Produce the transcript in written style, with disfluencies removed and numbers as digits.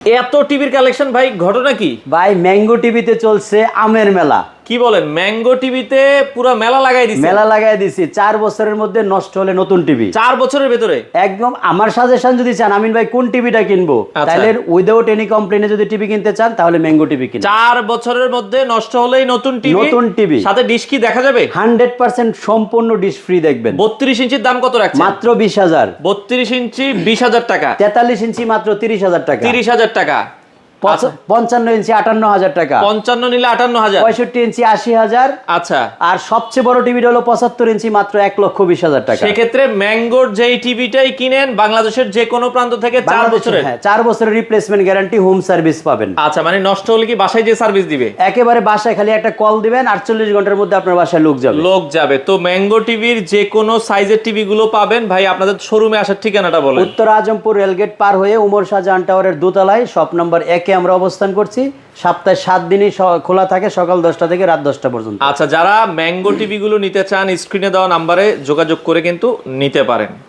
এত টিভির কালেকশন ভাই, ঘটনা কি? ভাই ম্যাঙ্গো টিভিতে চলছে আমের মেলা। কি বলেন, ম্যাঙ্গো টিভিতে পুরো মেলা লাগাই দিছে? মেলা লাগাই দিছি 4 বছরের মধ্যে নষ্ট হলে নতুন টিভি। 4 বছরের ভেতরে? একদম আমার সাজেশন যদি চান আমিন ভাই কোন টিভিটা কিনবো, আচ্ছা। তাহলে উইদাউট এনি কমপ্লেইনে যদি টিভি কিনতে চান তাহলে ম্যাঙ্গো টিভি কিনুন। 4 বছরের মধ্যে নষ্ট হলেই নতুন টিভি? নতুন টিভি সাথে ডিশ কি দেখা যাবে? 100% সম্পূর্ণ ডিশ ফ্রি দেখবেন। 32 ইঞ্চির দাম কত রাখছেন? মাত্র 20,000। 32 ইঞ্চি 20,000 টাকা। 43 ইঞ্চি মাত্র 30,000 টাকা। 30,000 টাকা। 55 ইঞ্চি 58,000 টাকা। 55 নিলে 58,000। 65 ইঞ্চি 80,000। আচ্ছা। আর সবচেয়ে বড় টিভিটা হলো 75 ইঞ্চি মাত্র 1,20,000 টাকা। সেক্ষেত্রে ম্যাঙ্গোর যেই টিভিটাই কিনেন বাংলাদেশের যে কোনো প্রান্ত থেকে 4 বছরের? হ্যাঁ, 4 বছরের রিপ্লেসমেন্ট গ্যারান্টি, হোম সার্ভিস পাবেন। আচ্ছা, মানে নষ্ট হলে কি বাসায় যে সার্ভিস দিবে? একেবারে বাসায় খালি একটা কল দিবেন, 48 ঘন্টার মধ্যে আপনার বাসায় লোক যাবে। তো ম্যাঙ্গো টিভির যে কোনো সাইজের টিভি গুলো পাবেন। ভাই আপনাদের শোরুমে আসার ঠিকানাটা বলেন। উত্তর আজমপুর রেলগেট পার হয়ে উমর শাহজাহান টাওয়ারের দোতলায় শপ নম্বর 1-এ আমরা অবস্থান করছি। সপ্তাহে 7 দিনই খোলা থাকে, সকাল 10টা থেকে রাত 10টা পর্যন্ত। আচ্ছা, যারা ম্যাঙ্গো টিভি গুলো নিতে চান স্ক্রিনে দেওয়া নাম্বারে যোগাযোগ করে কিন্তু নিতে পারেন।